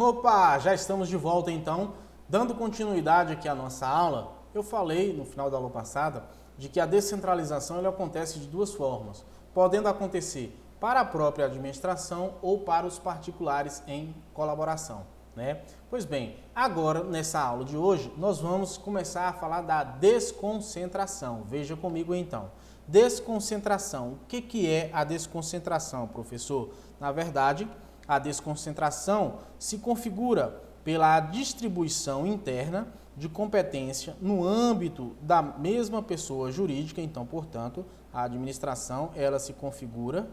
Opa, já estamos de volta então, dando continuidade aqui à nossa aula. Eu falei no final da aula passada de que a descentralização ela acontece de duas formas, podendo acontecer para a própria administração ou para os particulares em colaboração, né? Pois bem, agora nessa aula de hoje nós vamos começar a falar da desconcentração. Veja comigo então. Desconcentração. O que é a desconcentração, professor? Na verdade, a desconcentração se configura pela distribuição interna de competência no âmbito da mesma pessoa jurídica. Então, portanto, a administração ela se configura,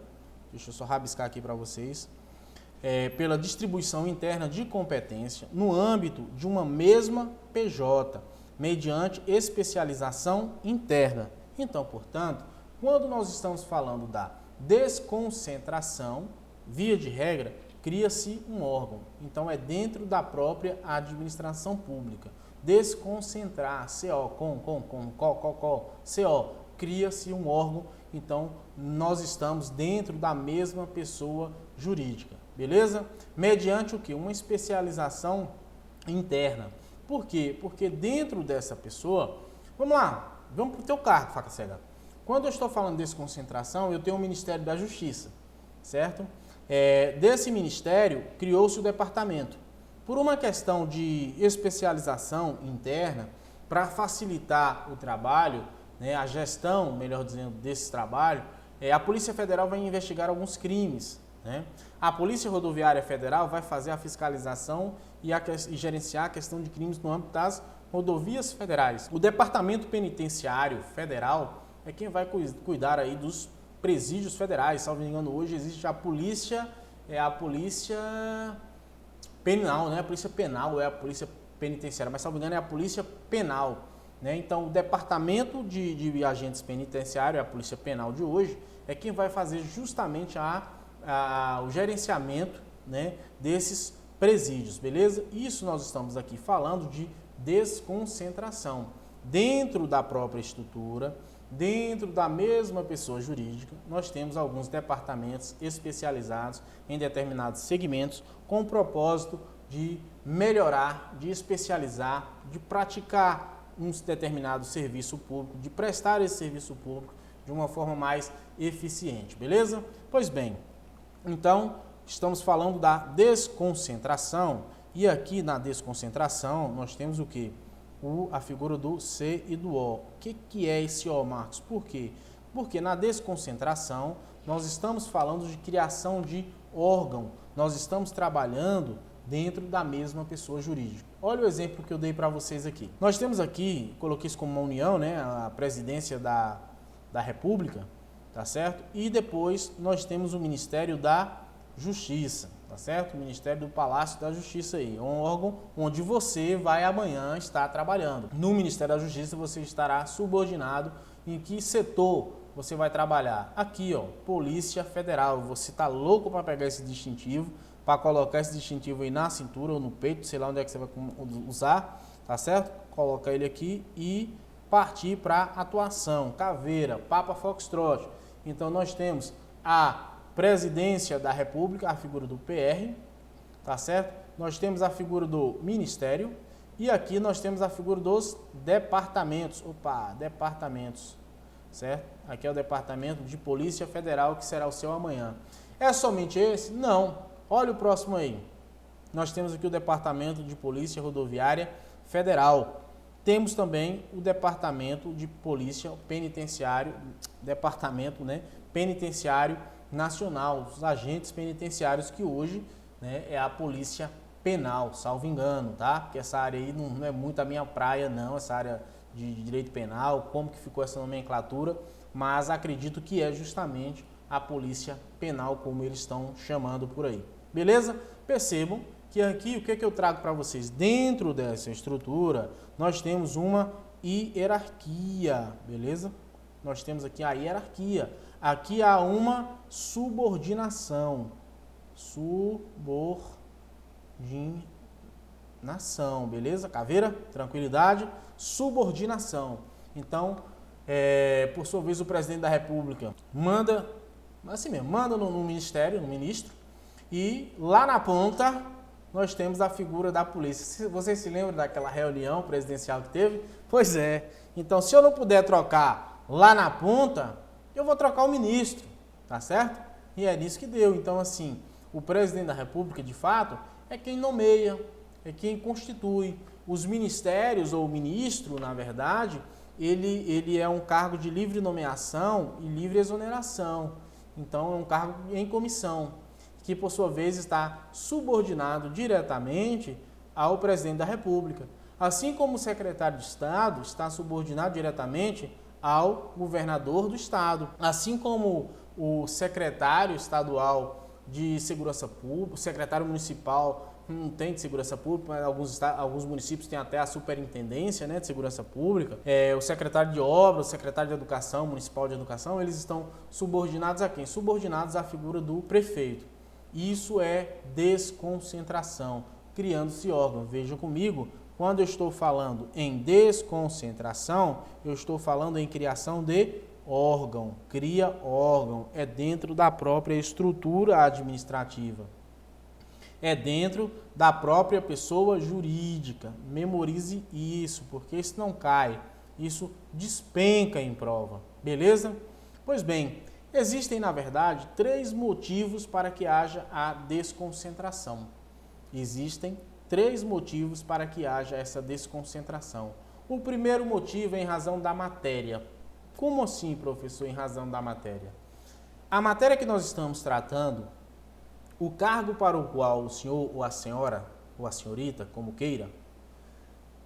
deixa eu só rabiscar aqui para vocês, pela distribuição interna de competência no âmbito de uma mesma PJ, mediante especialização interna. Então, portanto, quando nós estamos falando da desconcentração, via de regra, cria-se um órgão. Então, é dentro da própria administração pública. Desconcentrar, CO, cria-se um órgão. Então, nós estamos dentro da mesma pessoa jurídica. Beleza? Mediante o quê? Uma especialização interna. Por quê? Porque dentro dessa pessoa, vamos lá, vamos para o teu cargo, faca cega. Quando eu estou falando de desconcentração, eu tenho o Ministério da Justiça, certo? Desse ministério, criou-se o departamento. Por uma questão de especialização interna, para facilitar o trabalho, né, a gestão, melhor dizendo, desse trabalho, a Polícia Federal vai investigar alguns crimes, né? A Polícia Rodoviária Federal vai fazer a fiscalização e gerenciar a questão de crimes no âmbito das rodovias federais. O Departamento Penitenciário Federal é quem vai cuidar aí dos presídios federais. Salvo engano, hoje existe a polícia penal, né? A polícia penal é a polícia penitenciária, mas salvo engano é a polícia penal, né? Então, o departamento de agentes penitenciários, a polícia penal de hoje, é quem vai fazer justamente o gerenciamento, né, desses presídios, beleza? Isso nós estamos aqui falando de desconcentração. Dentro da própria estrutura, dentro da mesma pessoa jurídica, nós temos alguns departamentos especializados em determinados segmentos com o propósito de melhorar, de especializar, de praticar um determinado serviço público, de prestar esse serviço público de uma forma mais eficiente, beleza? Pois bem, então estamos falando da desconcentração e aqui na desconcentração nós temos o quê? A figura do C e do O. O que é esse O, Marcos? Por quê? Porque na desconcentração nós estamos falando de criação de órgão, nós estamos trabalhando dentro da mesma pessoa jurídica. Olha o exemplo que eu dei para vocês aqui. Nós temos aqui, coloquei isso como uma união, né, a presidência da República, tá certo? E depois nós temos o Ministério da Justiça. Tá certo? O Ministério do Palácio da Justiça aí, é um órgão onde você vai amanhã estar trabalhando. No Ministério da Justiça você estará subordinado em que setor você vai trabalhar. Aqui, ó, Polícia Federal. Você tá louco para pegar esse distintivo, para colocar esse distintivo aí na cintura ou no peito, sei lá onde é que você vai usar, tá certo? Coloca ele aqui e partir para atuação. Caveira, Papa Foxtrot. Então nós temos a Presidência da República, a figura do PR, tá certo? Nós temos a figura do Ministério e aqui nós temos a figura dos departamentos. Departamentos, certo? Aqui é o Departamento de Polícia Federal, que será o seu amanhã. É somente esse? Não. Olha o próximo aí. Nós temos aqui o Departamento de Polícia Rodoviária Federal. Temos também o Departamento de Polícia Penitenciário, Departamento, né, Penitenciário Nacional, os agentes penitenciários que hoje, né, é a Polícia Penal, salvo engano, tá? Porque essa área aí não é muito a minha praia, não, essa área de direito penal, como que ficou essa nomenclatura, mas acredito que é justamente a Polícia Penal, como eles estão chamando por aí. Beleza? Percebam que aqui o que eu trago para vocês? Dentro dessa estrutura, nós temos uma hierarquia, beleza? Nós temos aqui a hierarquia. Aqui há uma subordinação. Subordinação, beleza? Caveira? Tranquilidade? Subordinação. Então, por sua vez, o presidente da República manda, assim mesmo, manda no ministério, no ministro, e lá na ponta nós temos a figura da polícia. Você se lembra daquela reunião presidencial que teve? Pois é. Então, se eu não puder trocar lá na ponta, eu vou trocar o ministro, tá certo? E é nisso que deu. Então, assim, o presidente da República, de fato, é quem nomeia, é quem constitui. Os ministérios, ou o ministro, na verdade, ele é um cargo de livre nomeação e livre exoneração. Então, é um cargo em comissão, que por sua vez está subordinado diretamente ao presidente da República. Assim como o secretário de Estado está subordinado diretamente ao governador do Estado. Assim como o secretário estadual de Segurança Pública, o secretário municipal não tem de Segurança Pública, mas alguns municípios têm até a superintendência, né, de Segurança Pública. O secretário de Obras, o secretário de Educação, municipal de Educação, eles estão subordinados a quem? Subordinados à figura do prefeito. Isso é desconcentração, criando-se órgão. Veja comigo, quando eu estou falando em desconcentração, eu estou falando em criação de órgão. Cria órgão, é dentro da própria estrutura administrativa. É dentro da própria pessoa jurídica. Memorize isso, porque isso não cai. Isso despenca em prova. Beleza? Pois bem, existem, na verdade, 3 motivos para que haja a desconcentração. Existem 3 motivos para que haja essa desconcentração. O primeiro motivo é em razão da matéria. Como assim, professor, em razão da matéria? A matéria que nós estamos tratando, o cargo para o qual o senhor ou a senhora, ou a senhorita, como queira,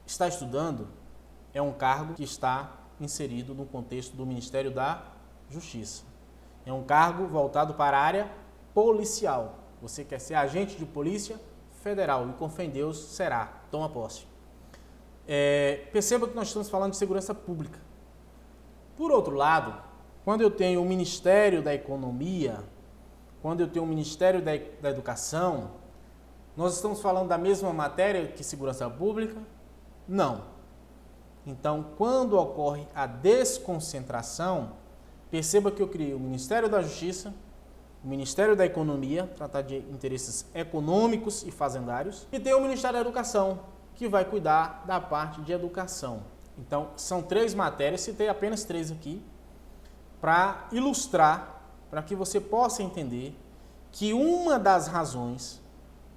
está estudando, é um cargo que está inserido no contexto do Ministério da Justiça. É um cargo voltado para a área policial. Você quer ser agente de polícia federal e com fé em Deus será. Toma posse. Perceba que nós estamos falando de segurança pública. Por outro lado, quando eu tenho o Ministério da Economia, quando eu tenho o Ministério da Educação, nós estamos falando da mesma matéria que segurança pública? Não. Então, quando ocorre a desconcentração, perceba que eu criei o Ministério da Justiça, o Ministério da Economia, tratar de interesses econômicos e fazendários, e tem o Ministério da Educação, que vai cuidar da parte de educação. Então, são 3 matérias, citei apenas 3 aqui, para ilustrar, para que você possa entender que uma das razões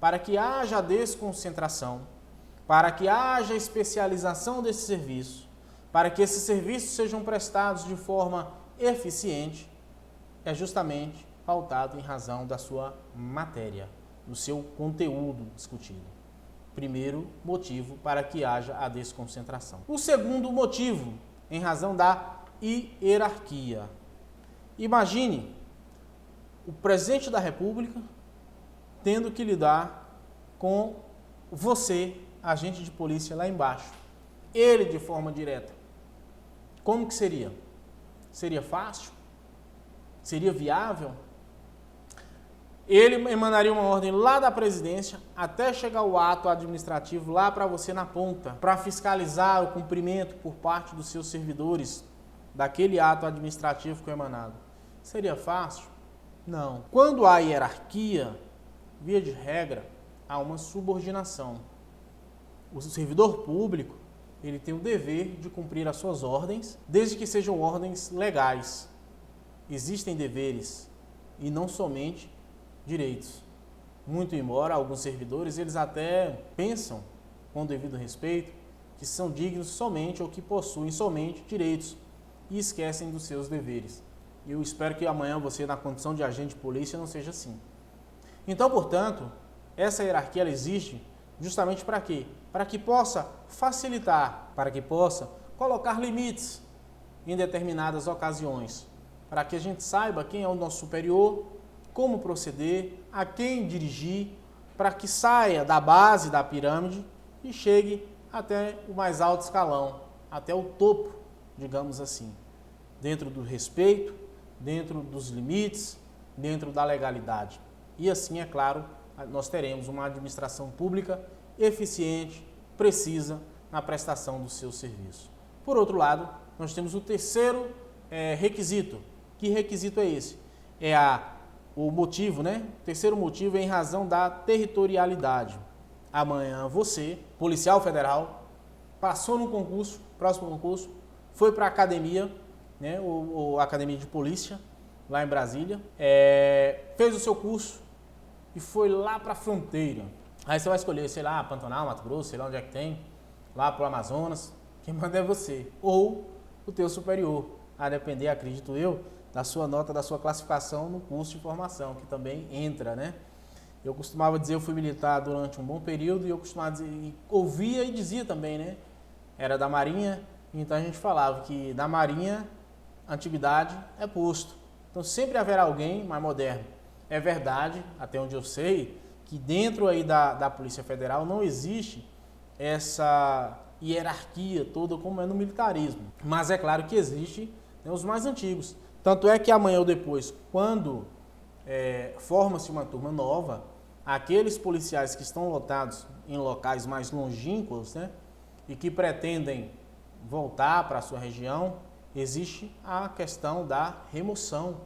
para que haja desconcentração, para que haja especialização desse serviço, para que esses serviços sejam prestados de forma eficiente, é justamente pautado em razão da sua matéria, do seu conteúdo discutido. Primeiro motivo para que haja a desconcentração. O segundo motivo, em razão da hierarquia. Imagine o presidente da República tendo que lidar com você, agente de polícia lá embaixo. Ele de forma direta. Como que seria? Seria fácil? Seria viável? Ele emanaria uma ordem lá da presidência até chegar o ato administrativo lá para você na ponta, para fiscalizar o cumprimento por parte dos seus servidores daquele ato administrativo que foi emanado. Seria fácil? Não. Quando há hierarquia, via de regra, há uma subordinação. O servidor público, ele tem o dever de cumprir as suas ordens, desde que sejam ordens legais. Existem deveres e não somente direitos. Muito embora alguns servidores, eles até pensam, com devido respeito, que são dignos somente ou que possuem somente direitos e esquecem dos seus deveres. Eu espero que amanhã você, na condição de agente de polícia, não seja assim. Então, portanto, essa hierarquia ela existe justamente para quê? Para que possa facilitar, para que possa colocar limites em determinadas ocasiões, para que a gente saiba quem é o nosso superior, como proceder, a quem dirigir, para que saia da base da pirâmide e chegue até o mais alto escalão, até o topo, digamos assim, dentro do respeito, dentro dos limites, dentro da legalidade. E assim, é claro, nós teremos uma administração pública eficiente, precisa na prestação do seu serviço. Por outro lado, nós temos o terceiro requisito. Que requisito é esse? O motivo, né? O terceiro motivo é em razão da territorialidade. amanhã você, policial federal, passou no concurso, próximo concurso, foi para a academia, né, ou academia de polícia, lá em Brasília, fez o seu curso e foi lá para a fronteira. Aí você vai escolher, sei lá, Pantanal, Mato Grosso, sei lá onde é que tem, lá pro Amazonas, quem manda é você, ou o teu superior, a depender, acredito eu, da sua nota, da sua classificação no curso de formação, que também entra, né? Eu costumava dizer, eu fui militar durante um bom período e eu costumava dizer, e ouvia e dizia também, né? Era da Marinha, então a gente falava que na Marinha, antiguidade é posto. Então sempre haverá alguém mais moderno. É verdade, até onde eu sei, que dentro aí da Polícia Federal não existe essa hierarquia toda como é no militarismo. Mas é claro que existe, né, os mais antigos. Tanto é que amanhã ou depois, quando forma-se uma turma nova, aqueles policiais que estão lotados em locais mais longínquos, né, e que pretendem voltar para a sua região, existe a questão da remoção,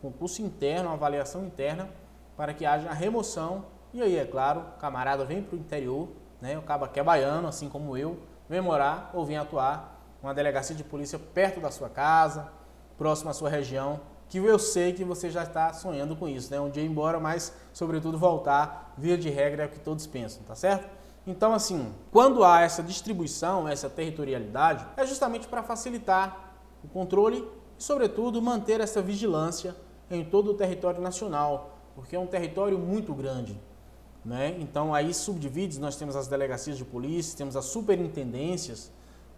concurso interno, uma avaliação interna, para que haja a remoção. E aí, é claro, o camarada vem para o interior, né, o cabo que é baiano, assim como eu, vem morar ou vem atuar uma delegacia de polícia perto da sua casa, próximo à sua região, que eu sei que você já está sonhando com isso, né? Um dia ir embora, mas sobretudo voltar, via de regra é o que todos pensam, tá certo? Então, assim, quando há essa distribuição, essa territorialidade, é justamente para facilitar o controle e, sobretudo, manter essa vigilância em todo o território nacional, porque é um território muito grande, né? Então, aí subdivide, nós temos as delegacias de polícia, temos as superintendências,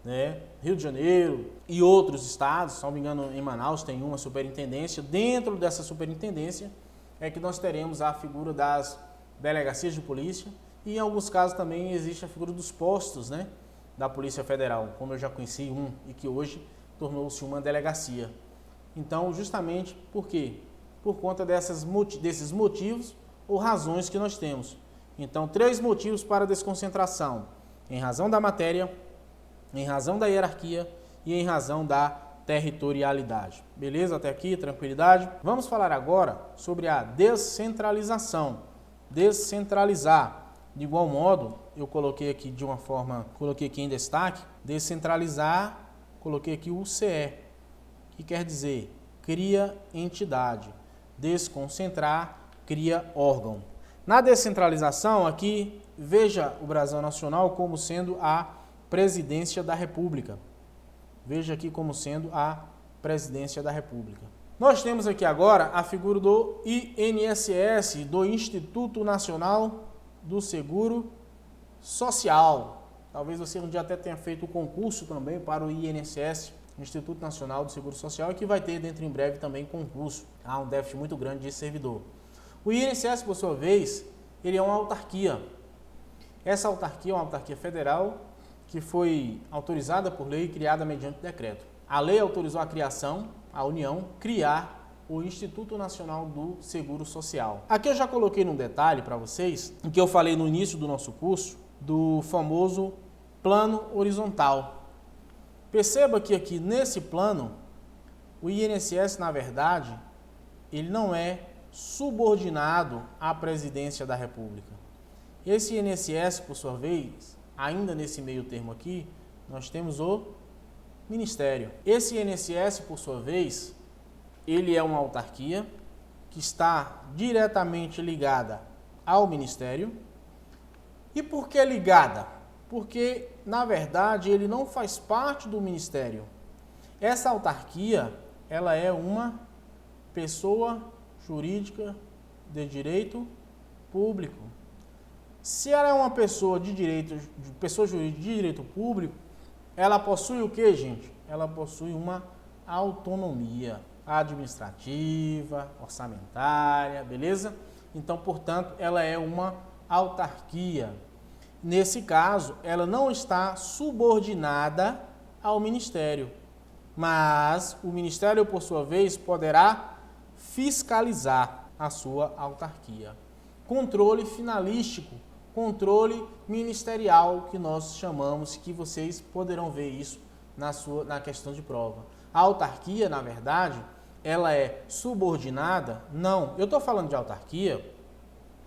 né? Rio de Janeiro e outros estados, se não me engano, em Manaus tem uma superintendência. Dentro dessa superintendência é que nós teremos a figura das delegacias de polícia e em alguns casos também existe a figura dos postos, né, da Polícia Federal, como eu já conheci um e que hoje tornou-se uma delegacia. Então, justamente por quê? Por conta desses motivos ou razões que nós temos. Então, 3 motivos para a desconcentração: em razão da matéria, em razão da hierarquia e em razão da territorialidade. Beleza? Até aqui, tranquilidade? Vamos falar agora sobre a descentralização. Descentralizar. De igual modo, eu coloquei aqui de uma forma, coloquei aqui em destaque, descentralizar, coloquei aqui o CE, que quer dizer cria entidade. Desconcentrar, cria órgão. Na descentralização, aqui, veja o Brasil Nacional como sendo a Presidência da República. Veja aqui como sendo a Presidência da República. Nós temos aqui agora a figura do INSS, do Instituto Nacional do Seguro Social. Talvez você um dia até tenha feito o concurso também para o INSS, Instituto Nacional do Seguro Social, e que vai ter dentro em breve também concurso. Há um déficit muito grande de servidor. O INSS, por sua vez, ele é uma autarquia. Essa autarquia é uma autarquia federal que foi autorizada por lei e criada mediante decreto. A lei autorizou a criação, a União, criar o Instituto Nacional do Seguro Social. Aqui eu já coloquei num detalhe para vocês, em que eu falei no início do nosso curso, do famoso plano horizontal. Perceba que aqui nesse plano, o INSS, na verdade, ele não é subordinado à Presidência da República. Esse INSS, por sua vez, ainda nesse meio termo aqui, nós temos o Ministério. Esse INSS, por sua vez, ele é uma autarquia que está diretamente ligada ao Ministério. E por que ligada? Porque, na verdade, ele não faz parte do Ministério. Essa autarquia, ela é uma pessoa jurídica de direito público. Se ela é uma pessoa pessoa jurídica de direito público, ela possui o que, gente? Ela possui uma autonomia administrativa, orçamentária, beleza? Então, portanto, ela é uma autarquia. Nesse caso, ela não está subordinada ao Ministério, mas o Ministério, por sua vez, poderá fiscalizar a sua autarquia. Controle finalístico, controle ministerial, que nós chamamos, que vocês poderão ver isso na questão de prova. A autarquia, na verdade, ela é subordinada? Não, eu estou falando de autarquia,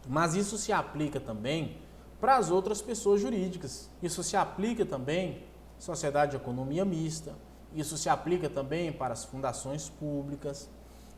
mas isso se aplica também para as outras pessoas jurídicas. Isso se aplica também à sociedade de economia mista, isso se aplica também para as fundações públicas,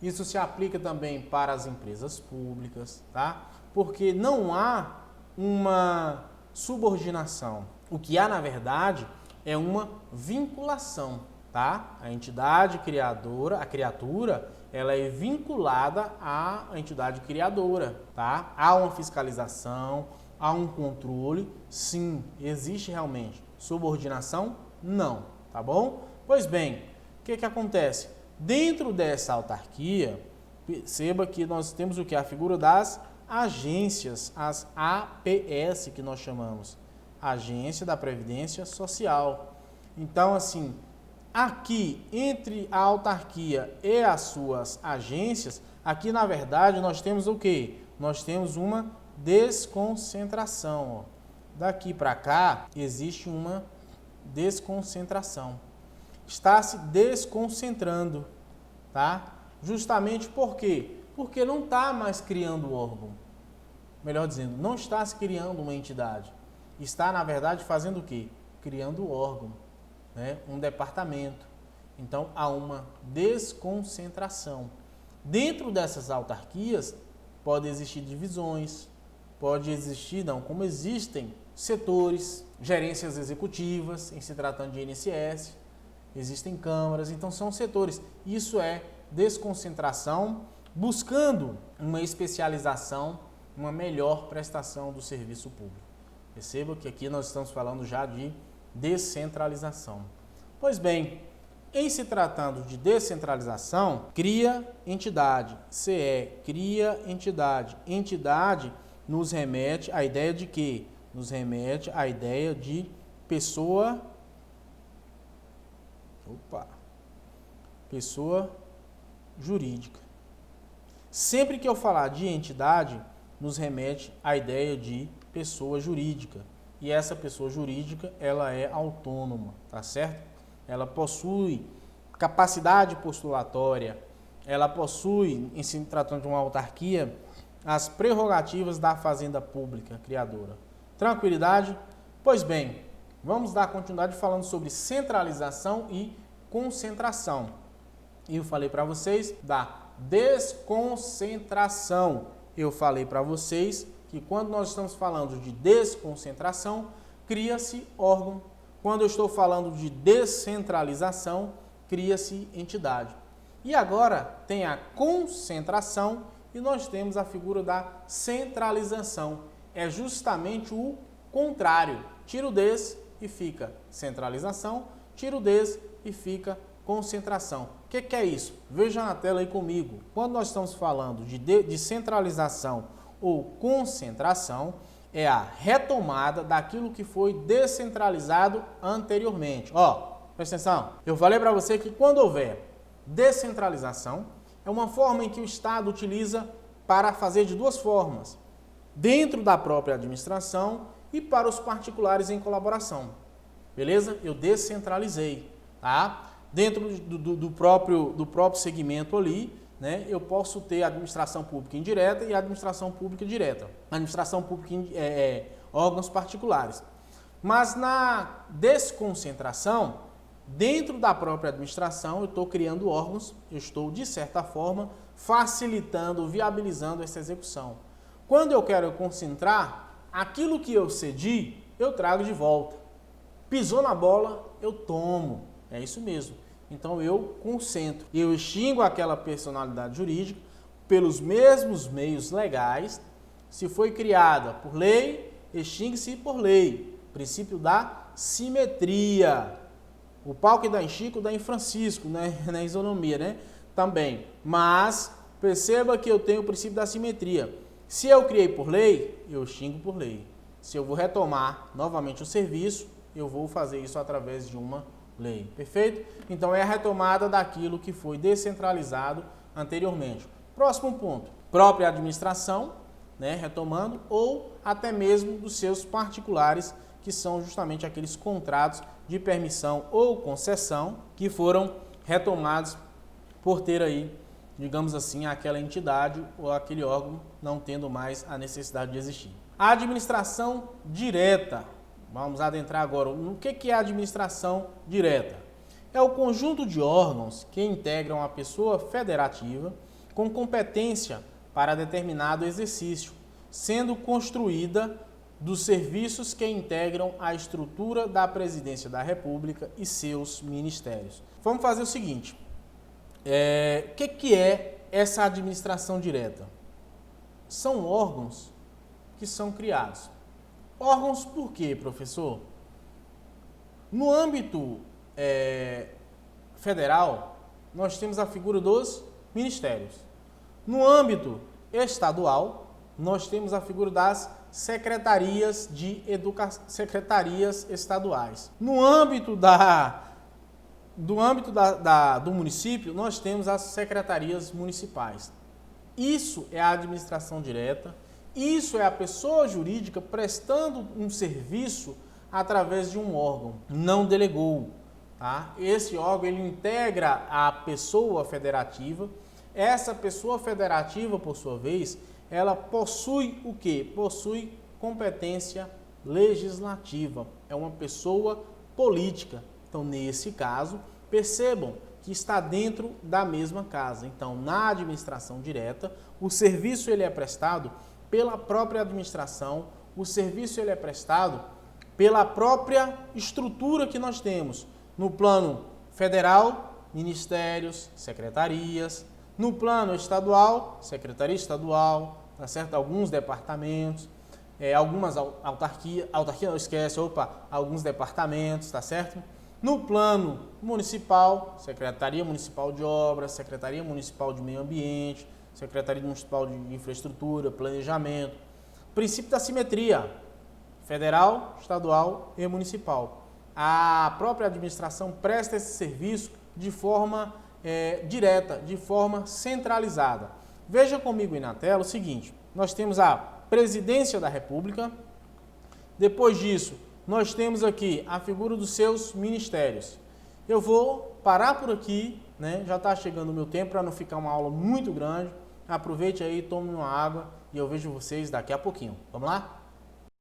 isso se aplica também para as empresas públicas, tá? Porque não há uma subordinação. O que há, na verdade, é uma vinculação, tá? A entidade criadora, a criatura, ela é vinculada à entidade criadora, tá? Há uma fiscalização, há um controle, sim, existe realmente. Subordinação, não, tá bom? Pois bem, o que acontece? Dentro dessa autarquia, perceba que nós temos o que? A figura das agências, as APS que nós chamamos, Agência da Previdência Social. Então, assim, aqui entre a autarquia e as suas agências, aqui na verdade nós temos o quê? Nós temos uma desconcentração. Ó. Daqui para cá existe uma desconcentração. Está se desconcentrando, tá? Justamente por quê? Porque não está mais criando órgão. Melhor dizendo, não está se criando uma entidade. Está, na verdade, fazendo o quê? Criando órgão, né? Um departamento. Então, há uma desconcentração. Dentro dessas autarquias, pode existir divisões, pode existir, não, como existem setores, gerências executivas, em se tratando de INSS, existem câmaras, então são setores. Isso é desconcentração, buscando uma especialização, uma melhor prestação do serviço público. Perceba que aqui nós estamos falando já de descentralização. Pois bem, em se tratando de descentralização, cria entidade, CE, cria entidade. Entidade nos remete à ideia de quê? Nos remete à ideia de pessoa jurídica. Sempre que eu falar de entidade, nos remete à ideia de pessoa jurídica. E essa pessoa jurídica, ela é autônoma, tá certo? Ela possui capacidade postulatória, ela possui, em se tratando de uma autarquia, as prerrogativas da fazenda pública criadora. Tranquilidade? Pois bem, vamos dar continuidade falando sobre centralização e concentração. E eu falei para vocês da desconcentração. Eu falei para vocês que quando nós estamos falando de desconcentração, cria-se órgão. Quando eu estou falando de descentralização, cria-se entidade. E agora tem a concentração e nós temos a figura da centralização. É justamente o contrário. Tira o des e fica centralização, tira o des e fica concentração. O que é isso? Veja na tela aí comigo. Quando nós estamos falando de centralização ou concentração, é a retomada daquilo que foi descentralizado anteriormente. Ó, presta atenção. Eu falei para você que quando houver descentralização, é uma forma em que o Estado utiliza para fazer de duas formas. Dentro da própria administração e para os particulares em colaboração. Beleza? Eu descentralizei, tá? Dentro do próprio segmento ali, né, eu posso ter a administração pública indireta e a administração pública direta. A administração pública órgãos particulares. Mas na desconcentração, dentro da própria administração, eu estou criando órgãos, eu estou, de certa forma, facilitando, viabilizando essa execução. Quando eu quero concentrar, aquilo que eu cedi, eu trago de volta. Pisou na bola, eu tomo. É isso mesmo. Então eu concentro. Eu extingo aquela personalidade jurídica pelos mesmos meios legais. Se foi criada por lei, extingue-se por lei. Princípio da simetria. O pau que dá em Chico dá em Francisco, né? Na isonomia, né? Também. Mas perceba que eu tenho o princípio da simetria. Se eu criei por lei, eu extingo por lei. Se eu vou retomar novamente o serviço, eu vou fazer isso através de uma lei. Perfeito? Então é a retomada daquilo que foi descentralizado anteriormente. Próximo ponto. Própria administração, né? Retomando, ou até mesmo dos seus particulares, que são justamente aqueles contratos de permissão ou concessão que foram retomados por ter aí, digamos assim, aquela entidade ou aquele órgão não tendo mais a necessidade de existir. A administração direta. Vamos adentrar agora. O que é a administração direta? É o conjunto de órgãos que integram a pessoa federativa com competência para determinado exercício, sendo construída dos serviços que integram a estrutura da Presidência da República e seus ministérios. Vamos fazer o seguinte. O que é essa administração direta? São órgãos que são criados. Órgãos por quê, professor? No âmbito federal, nós temos a figura dos ministérios. No âmbito estadual, nós temos a figura das secretarias de educação, secretarias estaduais. No âmbito do município, nós temos as secretarias municipais. Isso é a administração direta, isso é a pessoa jurídica prestando um serviço através de um órgão, não delegou. Tá? Esse órgão ele integra a pessoa federativa. Essa pessoa federativa, por sua vez, ela possui o quê? Possui competência legislativa. É uma pessoa política. Então, nesse caso, percebam que está dentro da mesma casa. Então, na administração direta, o serviço ele é prestado pela própria administração, o serviço ele é prestado pela própria estrutura que nós temos. No plano federal, ministérios, secretarias. No plano estadual, secretaria estadual, tá certo? Alguns departamentos, algumas alguns departamentos, tá certo? No plano municipal, Secretaria Municipal de Obras, Secretaria Municipal de Meio Ambiente, Secretaria Municipal de Infraestrutura, Planejamento. Princípio da simetria, federal, estadual e municipal. A própria administração presta esse serviço de forma direta, de forma centralizada. Veja comigo aí na tela o seguinte, nós temos a Presidência da República, depois disso nós temos aqui a figura dos seus ministérios. Eu vou parar por aqui, né? Já está chegando o meu tempo para não ficar uma aula muito grande. Aproveite aí, tome uma água e eu vejo vocês daqui a pouquinho. Vamos lá?